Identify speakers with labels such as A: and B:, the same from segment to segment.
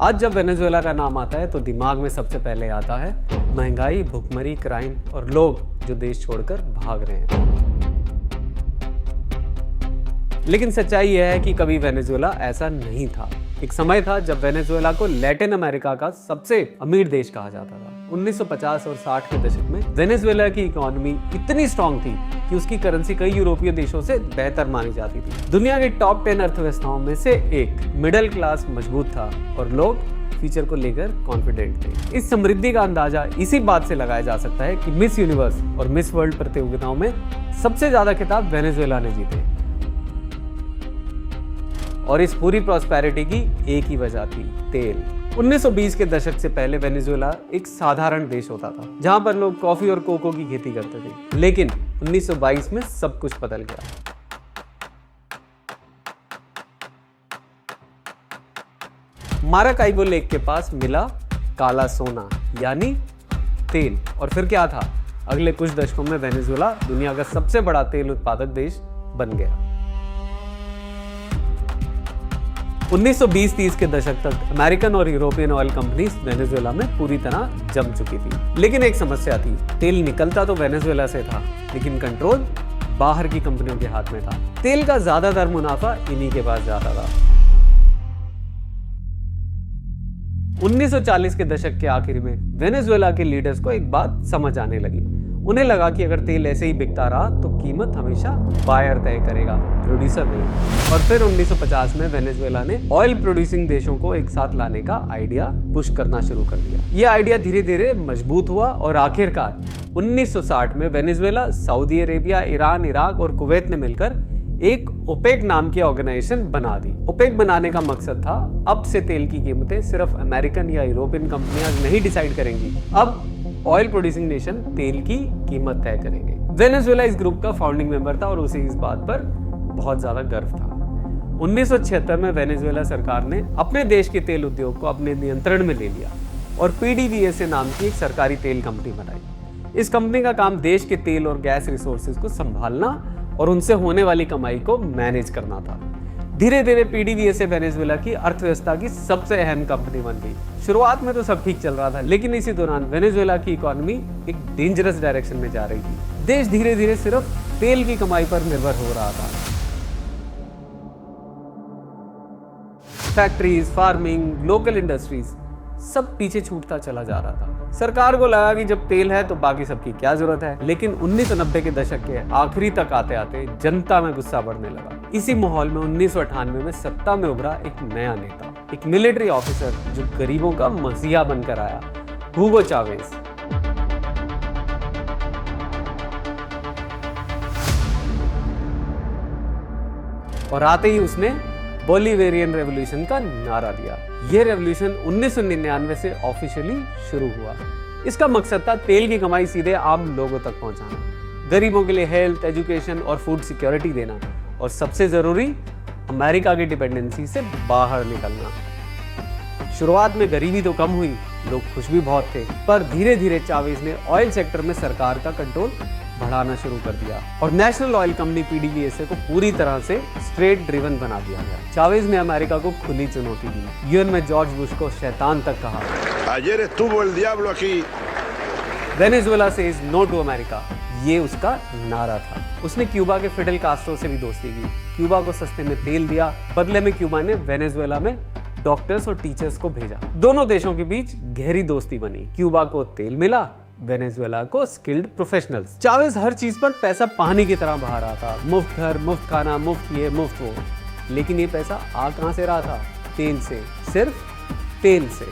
A: आज जब वेनेजुएला का नाम आता है तो दिमाग में सबसे पहले आता है महंगाई, भुखमरी, क्राइम और लोग जो देश छोड़कर भाग रहे हैं। लेकिन सच्चाई यह है कि कभी वेनेजुएला ऐसा नहीं था। एक समय था जब वेनेजुएला को लैटिन अमेरिका का सबसे अमीर देश कहा जाता था। 1950 और 60 के दशक में वेनेजुएला की इकोनॉमी इतनी स्ट्रांग थी कि उसकी करेंसी कई यूरोपीय देशों से बेहतर मानी जाती थी। दुनिया के टॉप 10 अर्थव्यवस्थाओं में से एक। मिडिल क्लास मजबूत था और लोग फ्यूचर को लेकर कॉन्फिडेंट थे। इस समृद्धि का अंदाजा इसी बात से लगाया जा सकता है कि मिस यूनिवर्स और मिस वर्ल्ड प्रतियोगिताओं में सबसे ज्यादा खिताब वेनेजुएला ने जीते। और इस पूरी प्रॉस्पेरिटी की एक ही वजह थी, तेल। 1920 के दशक से पहले वेनेजुएला एक साधारण देश होता था जहां पर लोग कॉफी और कोको की खेती करते थे। लेकिन 1922 में सब कुछ बदल गया। माराकाइबो लेक के पास मिला काला सोना यानी तेल। और फिर क्या था, अगले कुछ दशकों में वेनेजुएला दुनिया का सबसे बड़ा तेल उत्पादक देश बन गया। 1920-30 के दशक तक अमेरिकन और यूरोपियन ऑयल कंपनीज वेनेजुएला में पूरी तरह जम चुकी थी। लेकिन एक समस्या थी, तेल निकलता तो वेनेजुएला से था लेकिन कंट्रोल बाहर की कंपनियों के हाथ में था। तेल का ज्यादातर मुनाफा इन्हीं के पास जाता था। 1940 के दशक के आखिर में वेनेजुएला के लीडर्स को एक बात समझ आने लगी। उन्हें लगा कि अगर तेल ऐसे ही बिकता रहा तो कीमत हमेशा बायर तय करेगा, प्रोड्यूसर नहीं। और फिर 1950 में वेनेजुएला ने ऑयल प्रोड्यूसिंग देशों को एक साथ लाने का आइडिया पुश करना शुरू कर दिया। यह आइडिया धीरे धीरे मजबूत हुआ और आखिरकार 1960 में Venezuela, Saudi Arabia, Iran, Iraq और कुवैत ने मिलकर एक ओपेक नाम की ऑर्गेनाइजेशन बना दी। ओपेक बनाने का मकसद था अब से तेल की कीमतें सिर्फ अमेरिकन या यूरोपियन कंपनियां नहीं डिसाइड करेंगी, अब ऑयल प्रोड्यूसिंग नेशन तेल की कीमत तय करेंगे। वेनेजुएला इस ग्रुप का फाउंडिंग मेंबर था और उसे इस बात पर बहुत ज्यादा गर्व था। 1976 में वेनेजुएला सरकार ने अपने देश के तेल उद्योग को अपने नियंत्रण में ले लिया और PDVSA नाम की एक सरकारी तेल कंपनी बनाई। इस कंपनी का काम देश के तेल और गैस रिसोर्सेज को संभालना और उनसे होने वाली कमाई को मैनेज करना था। धीरे धीरे PDVSA वेनेजुएला की अर्थव्यवस्था की सबसे अहम कंपनी बन गई। शुरुआत में तो सब ठीक चल रहा था, लेकिन इसी दौरान वेनेजुएला की इकोनॉमी एक डेंजरस डायरेक्शन में जा रही थी। देश धीरे धीरे सिर्फ तेल की कमाई पर निर्भर हो रहा था। फैक्ट्रीज, फार्मिंग, लोकल इंडस्ट्रीज सब पीछे छूटता चला जा रहा था। सरकार को लगा कि जब तेल है तो बाकी सबकी क्या जरूरत है। लेकिन 1990 के दशक के आखिरी तक आते आते जनता में गुस्सा बढ़ने लगा। इसी माहौल में 1998 में सत्ता में उभरा एक नया नेता, एक मिलिट्री ऑफिसर जो गरीबों का मसीहा बनकर आया, हुगो चावेज। और आते ही उसने बोलिवेरियन रेवोल्यूशन का नारा दिया। यह रेवोल्यूशन 1999 से ऑफिशियली शुरू हुआ। इसका मकसद था तेल की कमाई सीधे आम लोगों तक पहुंचाना, गरीबों के लिए हेल्थ, एजुकेशन और फूड सिक्योरिटी देना, और सबसे जरूरी अमेरिका की डिपेंडेंसी से बाहर निकलना। शुरुआत में गरीबी तो कम हुई, लोग खुश भी बहुत थे, पर धीरे धीरे चावेज ने ऑयल सेक्टर में सरकार का कंट्रोल बढ़ाना शुरू कर दिया और नेशनल ऑयल कंपनी PDVSA को पूरी तरह से स्ट्रेट ड्रिवन बना दिया गया। चावेज ने अमेरिका को खुली चुनौती दी। यूएन में जॉर्ज बुश को शैतान तक कहा।
B: Ayer estuvo el diablo aquí.
A: Venezuela से इज नो टू अमेरिका, ये उसका नारा था। उसने क्यूबा के फिडेल कास्ट्रो से भी दोस्ती की, क्यूबा को सस्ते में तेल दिया। बदले में क्यूबा ने वेनेजुएला में डॉक्टर्स और टीचर्स को भेजा। दोनों देशों के बीच गहरी दोस्ती बनी। क्यूबा को तेल मिला, वेनेजुएला को स्किल्ड प्रोफेशनल्स। चावेज हर चीज पर पैसा पानी की तरह बहा रहा था। मुफ्त घर, मुफ्त खाना, मुफ्त ये, मुफ्त वो। लेकिन ये पैसा आ कहां से रहा था? तेल से, सिर्फ तेल से।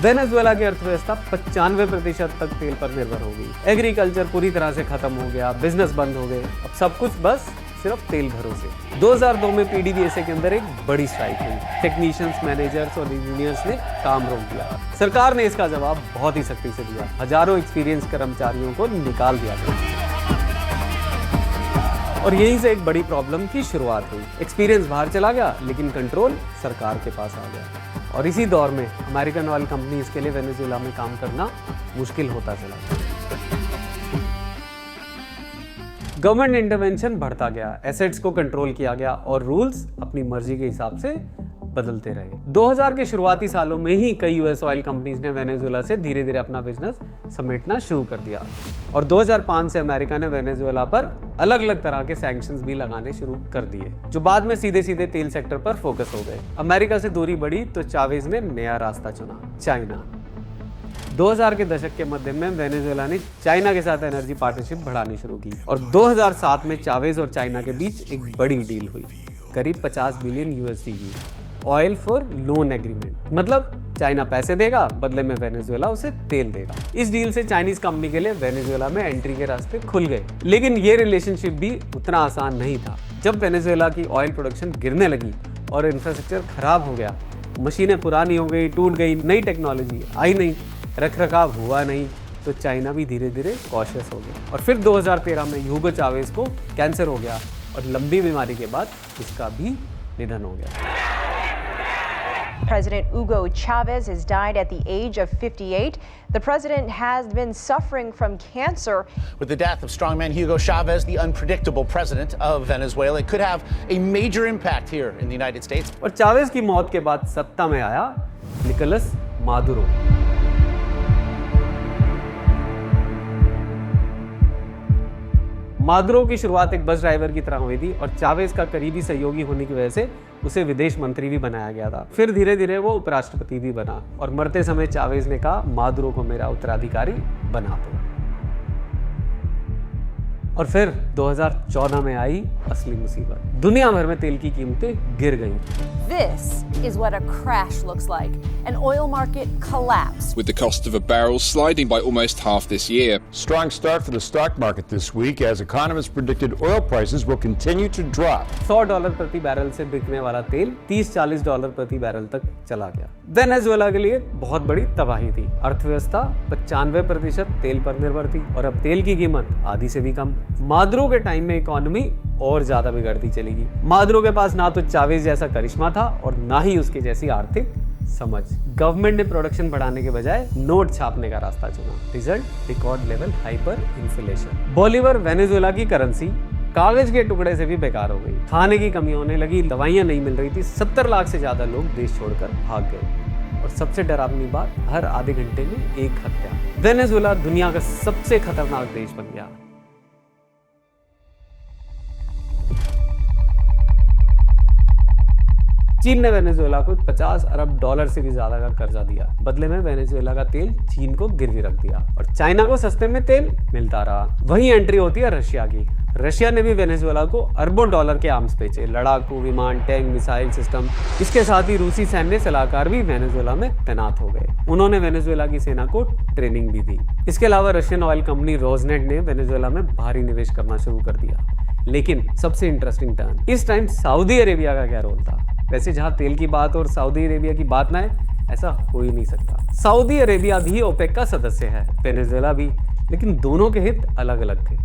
A: वेनेजुएला की अर्थव्यवस्था 95% तक तेल पर निर्भर हो गई। एग्रीकल्चर पूरी तरह से खत्म हो गया, बिजनेस बंद हो गए, अब सब कुछ बस सिर्फ तेल घरों से। 2002 में PDVSA के अंदर एक बड़ी स्ट्राइक हुई। टेक्नीशियंस, मैनेजर्स और इंजीनियर्स ने काम रोक दिया। सरकार ने इसका जवाब बहुत ही सख्ती से दिया। हजारों एक्सपीरियंस कर्मचारियों को निकाल दिया गया और यहीं से एक बड़ी प्रॉब्लम की शुरुआत हुई। एक्सपीरियंस बाहर चला गया लेकिन कंट्रोल सरकार के पास आ गया। और इसी दौर में अमेरिकन ऑयल कंपनीज के लिए वेनेजुएला में काम करना मुश्किल होता चला गया। गवर्नमेंट इंटरवेंशन बढ़ता गया, एसेट्स को कंट्रोल किया गया और रूल्स अपनी मर्जी के हिसाब से बदलते रहे। 2000 के शुरुआती सालों में ही कई यूएस ऑयल कंपनीज ने वेनेजुएला से धीरे धीरे अपना बिजनेस समेटना शुरू कर दिया और 2005 से अमेरिका ने वेनेजुएला पर अलग अलग तरह के सैंक्शंस भी लगाने शुरू कर दिए, जो बाद में सीधे सीधे तेल सेक्टर पर फोकस हो गए। अमेरिका से दूरी बढ़ी तो चावेज ने नया रास्ता चुना, चाइना। 2000 के दशक के मध्य में वेनेजुएला ने चाइना के साथ एनर्जी पार्टनरशिप बढ़ानी शुरू की और 2007 में चावेज और चाइना के बीच एक बड़ी डील हुई, करीब 50 बिलियन यूएसडी की ऑयल फॉर लोन एग्रीमेंट। मतलब चाइना पैसे देगा, बदले में वेनेजुएला उसे तेल देगा। इस डील से चाइनीज कंपनी के लिए वेनेजुएला में एंट्री के रास्ते खुल गए, लेकिन ये रिलेशनशिप भी उतना आसान नहीं था। जब वेनेजुएला की ऑयल प्रोडक्शन गिरने लगी और इंफ्रास्ट्रक्चर खराब हो गया, मशीनें पुरानी हो गई, टूट गई, नई टेक्नोलॉजी आई नहीं, रखरखाव हुआ नहीं, तो चाइना भी धीरे धीरे कॉशियस हो गया। और फिर 2013 में ह्यूगो चावेज को कैंसर हो गया और लंबी बीमारी के बाद उसका भी निधन हो गया।
C: President Hugo Chavez has died at the age of 58. The president has been suffering from cancer.
D: With the death of strongman Hugo Chavez, the unpredictable president of Venezuela, it could have a major impact here in the United States.
A: और Chavez की मौत के बाद सत्ता में आया Nicolas Maduro. Maduro की शुरुआत एक बस ड्राइवर की तरह हुई थी और चावेज का करीबी सहयोगी होने की वजह से उसे विदेश मंत्री भी बनाया गया था। फिर धीरे धीरे वो उपराष्ट्रपति भी बना और मरते समय चावेज ने कहा, मादुरो को मेरा उत्तराधिकारी बना दो। और फिर 2014 में आई असली मुसीबत, दुनिया भर में तेल की कीमतें गिर गईं।
E: This is what a crash looks like. An oil market collapse.
F: With the cost of a barrel sliding by almost half this year.
B: Strong start for the stock market this week as economists predicted oil prices will continue to drop.
A: $100 प्रति barrel से बिकने वाला तेल $30-40 प्रति barrel तक चला गया। Venezuela के लिए बहुत बड़ी तबाही थी। अर्थव्यवस्था 95% तेल पर निर्भर थी और अब तेल की कीमत आधी से भी कम। मादुरो के टाइम में इकोनॉमी और ज्यादा बिगड़ती चलेगी। मादुरो के पास ना तो चावेज जैसा करिश्मा था और ना ही उसके जैसी आर्थिक समझ। गवर्नमेंट ने प्रोडक्शन बढ़ाने के बजाय नोट छापने का रास्ता चुना। Result record level hyper inflation. Bolivar Venezuela की करेंसी कागज के टुकड़े से भी बेकार हो गई। खाने की कमी होने लगी, दवाइयां नहीं मिल रही थी, 70 लाख से ज्यादा लोग देश छोड़कर भाग गए और सबसे डरावनी बात, हर आधे घंटे में एक हत्या। वेनेजुएला दुनिया का सबसे खतरनाक देश बन गया। चीन ने वेनेजुएला को $50 अरब से भी ज्यादा का कर्जा दिया। बदले में वेनेजुएला का तेल चीन को गिरवी रख दिया और चाइना को सस्ते में तेल मिलता रहा। वहीं एंट्री होती है रशिया की। रशिया ने भी वेनेजुएला को अरबों डॉलर के आर्म्स बेचे, लड़ाकू विमान, टैंक, मिसाइल सिस्टम। इसके साथ ही रूसी सैन्य सलाहकार भी वेनेजुएला में तैनात हो गए। उन्होंने वेनेजुएला की सेना को ट्रेनिंग भी दी। इसके अलावा रशियन ऑयल कंपनी रोजनेट ने वेनेजुएला में भारी निवेश करना शुरू कर दिया। लेकिन सबसे इंटरेस्टिंग टर्न, इस टाइम सऊदी अरेबिया का क्या रोल था? वैसे जहां तेल की बात और सऊदी अरेबिया की बात ना है, ऐसा हो ही नहीं सकता। सऊदी अरेबिया भी ओपेक का सदस्य है, वेनेजुएला भी, लेकिन दोनों के हित अलग अलग थे।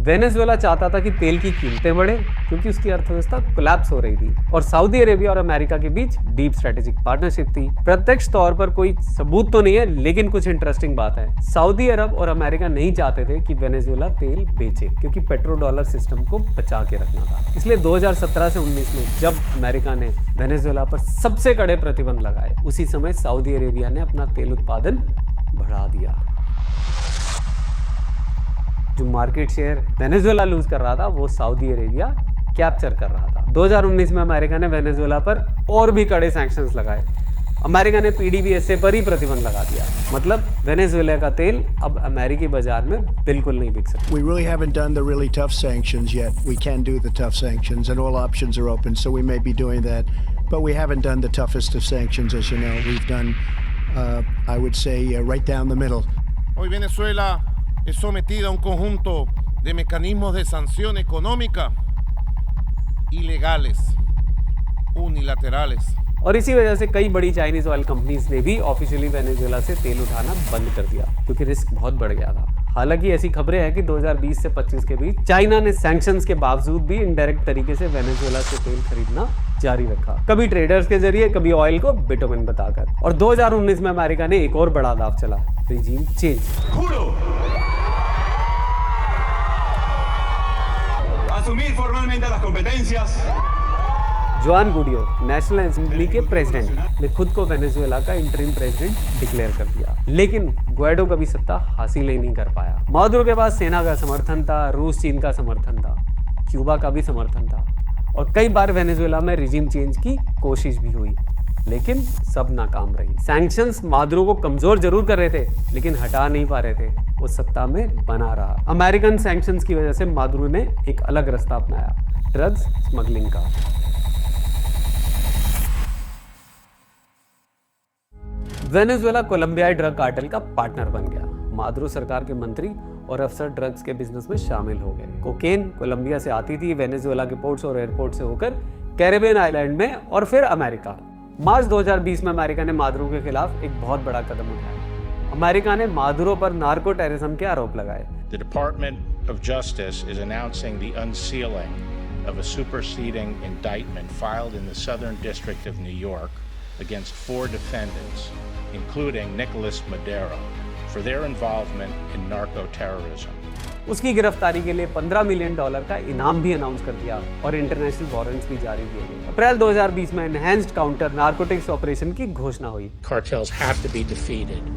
A: वेनेजुएला चाहता था कि तेल की कीमतें बढ़े क्योंकि उसकी अर्थव्यवस्था कोलैप्स हो रही थी और सऊदी अरेबिया और अमेरिका के बीच डीप स्ट्रेटेजिक पार्टनरशिप थी। प्रत्यक्ष तौर पर कोई सबूत तो नहीं है, लेकिन कुछ इंटरेस्टिंग बात है। सऊदी अरब और अमेरिका नहीं चाहते थे कि वेनेजुएला तेल बेचे क्योंकि पेट्रो डॉलर सिस्टम को बचा के रखना था। इसलिए 2017 से 19 में जब अमेरिका ने वेनेजुएला पर सबसे कड़े प्रतिबंध लगाए, उसी समय सऊदी अरेबिया ने अपना तेल उत्पादन बढ़ा दिया। जो मार्केट शेयर वेनेजुएला लूज कर रहा था, वो सऊदी अरेबिया कैप्चर कर रहा था। 2019 में अमेरिका ने वेनेजुएला पर और भी कड़े सैंक्शंस लगाए। अमेरिका ने पीडीवीएसए पर ही प्रतिबंध लगा दिया। मतलब वेनेजुएला का तेल अब अमेरिकी बाजार में बिल्कुल नहीं बिक सकता।
G: We really haven't done the really tough sanctions yet. We can do the tough sanctions and all options are open, so we may be doing that. But we haven't done the toughest of sanctions, as you know. We've done, I would say, right down the middle.
H: Hoy Venezuela es sometida a un conjunto de mecanismos de sanción económica ilegales, unilaterales.
A: और इसी वजह से कई बड़ी Chinese oil companies ने भी officially Venezuela से तेल उठाना बंद कर दिया क्योंकि रिस्क बहुत बढ़ गया था। हालांकि ऐसी खबरें हैं कि 2020 से 25 के बीच चाइना ने सैंक्शंस के बावजूद भी इनडायरेक्ट तरीके से वेनेजुएला से तेल खरीदना जारी रखा, कभी ट्रेडर्स के जरिए, कभी ऑयल को बिटुमेन बताकर। और 2019 में अमेरिका ने एक और बड़ा दाव चला, regime change.
I: asumir formalmente las competencias.
A: जुआन गुडियो नेशनल असेंबली के प्रेसिडेंट ने खुद को वेनेजुएला का इंटरिम प्रेसिडेंट डिक्लेयर कर दिया, लेकिन ग्वाइडो कभी सत्ता हासिल ही नहीं कर पाया। मादुरो के पास सेना का समर्थन था, रूस चीन का समर्थन था, क्यूबा का भी समर्थन था और कई बार वेनेजुएला में रिजीम चेंज की कोशिश भी हुई, लेकिन सब नाकाम रही। सैंक्शंस मादुरो को कमजोर जरूर कर रहे थे, लेकिन हटा नहीं पा रहे थे, वो सत्ता में बना रहा। अमेरिकन सैंक्शंस की वजह से मादुरो ने एक अलग रास्ता अपनाया, ड्रग्स स्मगलिंग का। वेनेजुएला कोलंबियाई ड्रग कार्टेल का पार्टनर बन गया। मादुरो सरकार के मंत्री और अफसर ड्रग्स के बिजनेस में शामिल हो गए। कोकेन कोलंबिया से आती थी, वेनेजुएला के पोर्ट्स और एयरपोर्ट से होकर कैरेबियन आइलैंड में और फिर अमेरिका। मार्च 2020 में अमेरिका ने मादुरो के खिलाफ एक बहुत बड़ा कदम उठाया। अमेरिका ने मादुरो पर नार्को टेररिज्म के आरोप लगाए।
J: The Department of Justice is announcing the unsealing of a superseding indictment filed in the Southern District of New York against 4 defendants, including Nicolas Maduro, for their involvement in narco-terrorism.
A: उसकी गिरफ्तारी के लिए $15 million का इनाम भी announce कर दिया और इंटरनेशनल वारंट्स भी जारी किए गए। अप्रैल 2020 में एनहांस्ड काउंटर नार्कोटिक्स ऑपरेशन की घोषणा हुई।
K: Cartels have to be defeated,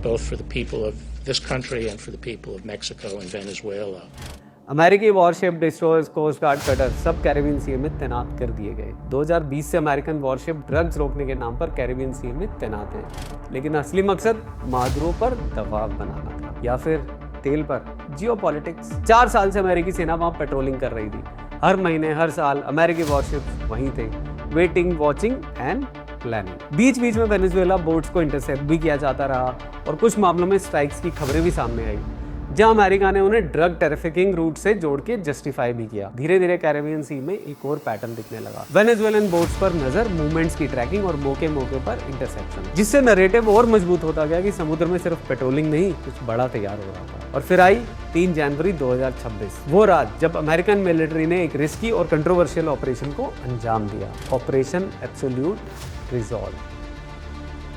K: both for the people of this country and for the people of Mexico and Venezuela.
A: अमेरिकी warship, destroyers, coast guard, cutter सब कैरेबियन सी में तैनात कर दिए गए। 2020 से अमेरिकन वॉरशिप ड्रग्स रोकने के नाम पर कैरेबियन सी में तैनात हैं, लेकिन असली मकसद मादुरो पर दबाव बनाना था या फिर तेल पर। जियोपॉलिटिक्स। 4 साल से अमेरिकी सेना वहां पेट्रोलिंग कर रही थी। हर महीने हर साल अमेरिकी वॉरशिप वहीं थे, वेटिंग, वॉचिंग एंड प्लानिंग। बीच बीच में वेनेजुएला बोट्स को इंटरसेप्ट भी किया जाता रहा और कुछ मामलों में स्ट्राइक्स की खबरें भी सामने आई, जहां अमेरिका ने उन्हें ड्रग ट्रैफिकिंग रूट से जोड़ के जस्टिफाई भी किया। धीरे धीरे कैरेबियन सी में एक और पैटर्न दिखने लगा। वेनेजुएलन बोट्स पर नजर, मूवमेंट्स की ट्रैकिंग और मौके मौके पर इंटरसेप्शन, जिससे नैरेटिव और मजबूत होता गया कि समुद्र में सिर्फ पेट्रोलिंग नहीं, कुछ बड़ा तैयार हो रहा था। और फिर आई 3 जनवरी 2026, वो रात जब अमेरिकन मिलिट्री ने एक रिस्की और कंट्रोवर्शियल ऑपरेशन को अंजाम दिया, operation absolute resolve.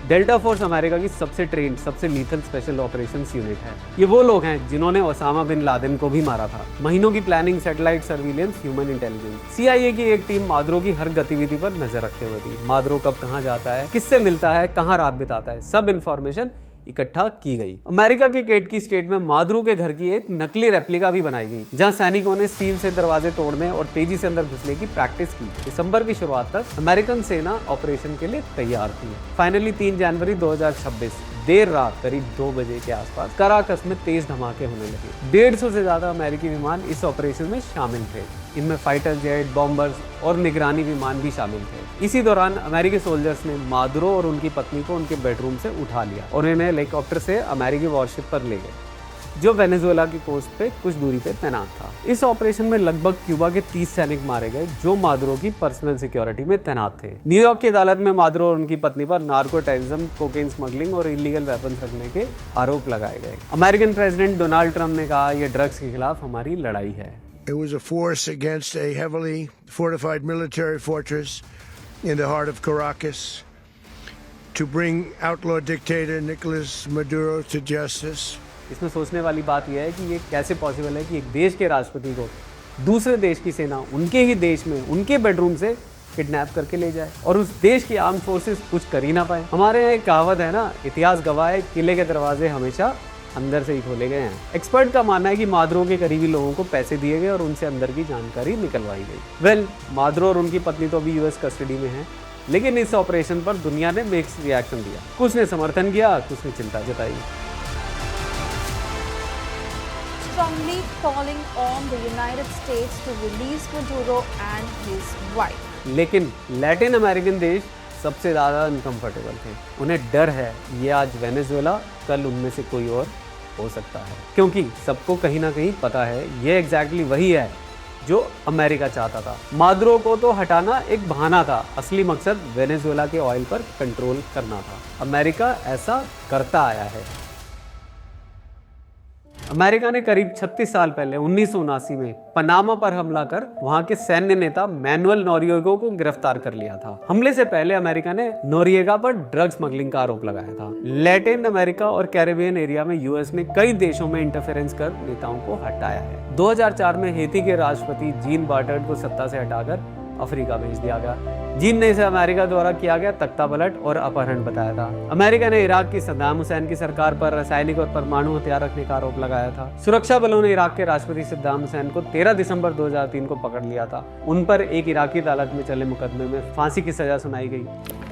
A: Delta force America की सबसे ट्रेंड, सबसे लीथल स्पेशल ऑपरेशंस यूनिट है। ये वो लोग हैं जिन्होंने ओसामा बिन लादेन को भी मारा था। महीनों की planning, satellite surveillance, human intelligence. CIA की एक टीम मादुरो की हर गतिविधि पर नजर रखते हुए थी। मादुरो कब कहाँ जाता है, किससे मिलता है, कहाँ रात बिताता है, सब इन्फॉर्मेशन इकट्ठा की गई। अमेरिका के केटकी स्टेट में मादुरो के घर की एक नकली रेप्लिका भी बनाई गई, जहां सैनिकों ने स्टील से दरवाजे तोड़ने और तेजी से अंदर घुसने की प्रैक्टिस की। दिसंबर की शुरुआत तक अमेरिकन सेना ऑपरेशन के लिए तैयार थी। फाइनली 3 जनवरी 2026 देर रात करीब 2 बजे के आसपास कराकस में तेज धमाके होने लगे। 150 से ज्यादा अमेरिकी विमान इस ऑपरेशन में शामिल थे। इनमें फाइटर जेट, बॉम्बर्स और निगरानी विमान भी शामिल थे। इसी दौरान अमेरिकी सोल्जर्स ने मादुरो और उनकी पत्नी को उनके बेडरूम से उठा लिया और इन्हें हेलीकॉप्टर से अमेरिकी वॉरशिप पर ले गए, जो वेनेजुएला की कोस्ट पे कुछ दूरी पे तैनात था। इस ऑपरेशन में लगभग क्यूबा के 30 सैनिक मारे गए, जो मादुरो की पर्सनल सिक्योरिटी में तैनात थे। न्यूयॉर्क की अदालत में मादुरो और उनकी पत्नी पर नार्को टेररिज्म, कोकेन स्मगलिंग और इलीगल वेपन्स रखने के आरोप लगाए गए। अमेरिकन प्रेसिडेंट डोनाल्ड ट्रंप ने कहा, यह ड्रग्स के खिलाफ हमारी लड़ाई है।
G: It was a force against a heavily fortified military fortress in the heart of Caracas to bring outlaw dictator Nicolas Maduro to justice.
A: इसमें सोचने वाली बात यह है कि ये कैसे पॉसिबल है कि एक देश के राष्ट्रपति को दूसरे देश की सेना उनके ही देश में उनके बेडरूम से किडनैप करके ले जाए और उस देश की आर्म फोर्सेस कुछ कर ही ना पाए। हमारे यहाँ एक कहावत है ना, इतिहास गवाह है, किले के दरवाजे हमेशा अंदर से ही खोले गए हैं। एक्सपर्ट का मानना है कि मादुरो के करीबी लोगों को पैसे दिए गए और उनसे अंदर की जानकारी निकलवाई गई। मादुरो और उनकी पत्नी तो अभी US कस्टडी में है, लेकिन इस ऑपरेशन पर दुनिया ने मिक्स्ड रिएक्शन दिया। कुछ ने समर्थन किया, कुछ ने चिंता जताई।
E: Strongly calling on the United States to release Maduro and his wife.
A: लेकिन लैटिन अमेरिकन देश सबसे ज़्यादा अनकंफर्टेबल थे। उन्हें डर है ये आज वेनेजुएला, कल उनमें से कोई और हो सकता है, क्योंकि सबको कहीं ना कहीं पता है ये एग्जैक्टली वही है जो अमेरिका चाहता था। मादुरो को तो हटाना एक बहाना था, असली मकसद वेनेजुएला के ऑयल पर कंट्रोल करना था। अमेरिका ऐसा करता आया है। अमेरिका ने करीब 36 साल पहले 1979 में पनामा पर हमला कर वहां के सैन्य नेता मैनुअल नोरिएगा को गिरफ्तार कर लिया था। हमले से पहले अमेरिका ने नोरिएगा पर ड्रग स्मगलिंग का आरोप लगाया था। लैटिन अमेरिका और कैरेबियन एरिया में यूएस ने कई देशों में इंटरफेरेंस कर नेताओं को हटाया है। 2004 में हेती के राष्ट्रपति जीन बार्टर्ड को सत्ता से हटाकर अफ्रीका भेज दिया गया। जीन ने इसे अमेरिका द्वारा किया गया तख्ता पलट और अपहरण बताया था। अमेरिका ने इराक की सद्दाम हुसैन की सरकार पर रासायनिक और परमाणु हथियार रखने का आरोप लगाया था। सुरक्षा बलों ने इराक के राष्ट्रपति सद्दाम हुसैन को 13 दिसंबर 2003 को पकड़ लिया था। उन पर एक इराकी अदालत में चले मुकदमे में फांसी की सजा सुनाई गई।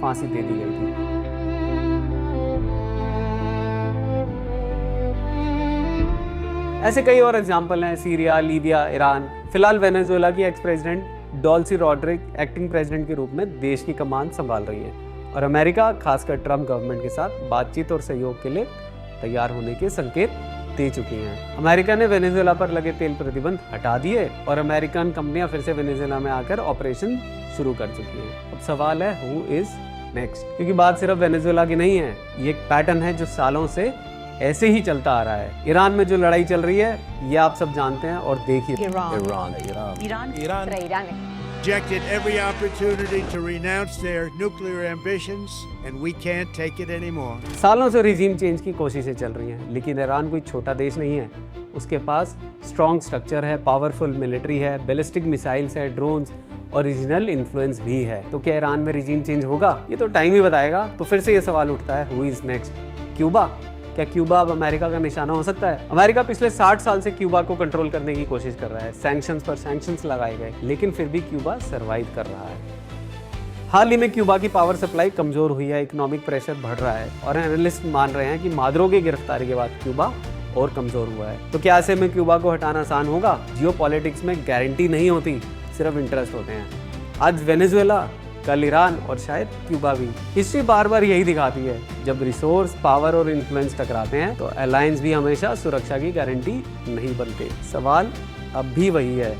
A: फांसी दे दी गई थी। ऐसे कई और एग्जाम्पल हैं, सीरिया, लीबिया, ईरान। फिलहाल वेनेजुएला की ex president Delcy Rodriguez acting president के रूप में देश की कमान संभाल रही है और अमेरिका खासकर ट्रम्प गवर्नमेंट के साथ बातचीत और सहयोग के लिए तैयार होने के संकेत दे चुकी हैं। अमेरिका ने वेनेजुएला पर लगे तेल प्रतिबंध हटा दिए और अमेरिकन कंपनियां फिर से वेनेजुएला में आकर ऑपरेशन शुरू कर चुकी हैं। अब सवाल है हु इज नेक्स्ट, क्योंकि बात सिर्फ वेनेजुएला की नहीं है, ये एक पैटर्न है जो सालों से ऐसे ही चलता आ रहा है। ईरान में जो लड़ाई चल रही है ये आप सब जानते हैं और देखिए।
G: Rejected every opportunity to renounce their nuclear ambitions, and we can't take it anymore.
A: सालों से रिजीम चेंज की कोशिशें चल रही हैं, लेकिन ईरान कोई छोटा देश नहीं है। उसके पास स्ट्रॉन्ग स्ट्रक्चर है, पावरफुल मिलिट्री है, बैलिस्टिक मिसाइल्स है, ड्रोन्स और रीजनल इन्फ्लुएंस भी है। तो क्या ईरान में रिजीम चेंज होगा? ये तो टाइम ही बताएगा। तो फिर से ये सवाल उठता है, हु इज नेक्स्ट? क्यूबा? क्या क्यूबा अब अमेरिका का निशाना हो सकता है? अमेरिका पिछले 60 साल से क्यूबा को कंट्रोल करने की कोशिश कर रहा है। सैंक्शंस पर सैंक्शंस लगाए गए, लेकिन फिर भी क्यूबा सरवाइव कर रहा है। हाल ही में क्यूबा की पावर सप्लाई कमजोर हुई है, इकोनॉमिक प्रेशर बढ़ रहा है और एनालिस्ट मान रहे हैं कि मादुरो की गिरफ्तारी के बाद क्यूबा और कमजोर हुआ है। तो क्या ऐसे में क्यूबा को हटाना आसान होगा? जियोपॉलिटिक्स में गारंटी नहीं होती, सिर्फ इंटरेस्ट होते हैं। आज वेनेजुएला, कल ईरान और शायद क्यूबा भी। हिस्ट्री बार बार यही दिखाती है, जब रिसोर्स, पावर और इन्फ्लुएंस टकराते हैं तो अलायंस भी हमेशा सुरक्षा की गारंटी नहीं बनते। सवाल अब भी वही है,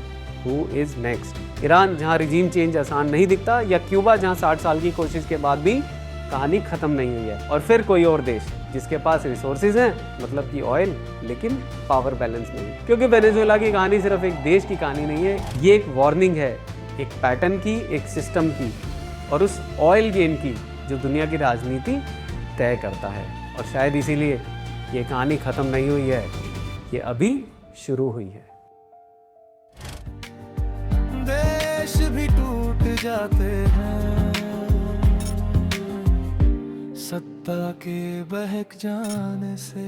A: हु इज नेक्स्ट? ईरान जहां रिजीम चेंज आसान नहीं दिखता, या क्यूबा जहां 60 साल की कोशिश के बाद भी कहानी खत्म नहीं हुई है? और फिर कोई और देश जिसके पास रिसोर्सेज हैं, मतलब कि ऑयल, लेकिन पावर बैलेंस नहीं। क्योंकि वेनेजुएला की कहानी सिर्फ एक देश की कहानी नहीं है, ये एक वार्निंग है, एक पैटर्न की, एक सिस्टम की और उस ऑयल गेम की जो दुनिया की राजनीति तय करता है। और शायद इसीलिए ये कहानी खत्म नहीं हुई है, ये अभी शुरू हुई है।
L: देश भी टूट जाते हैं सत्ता के बहक जाने से।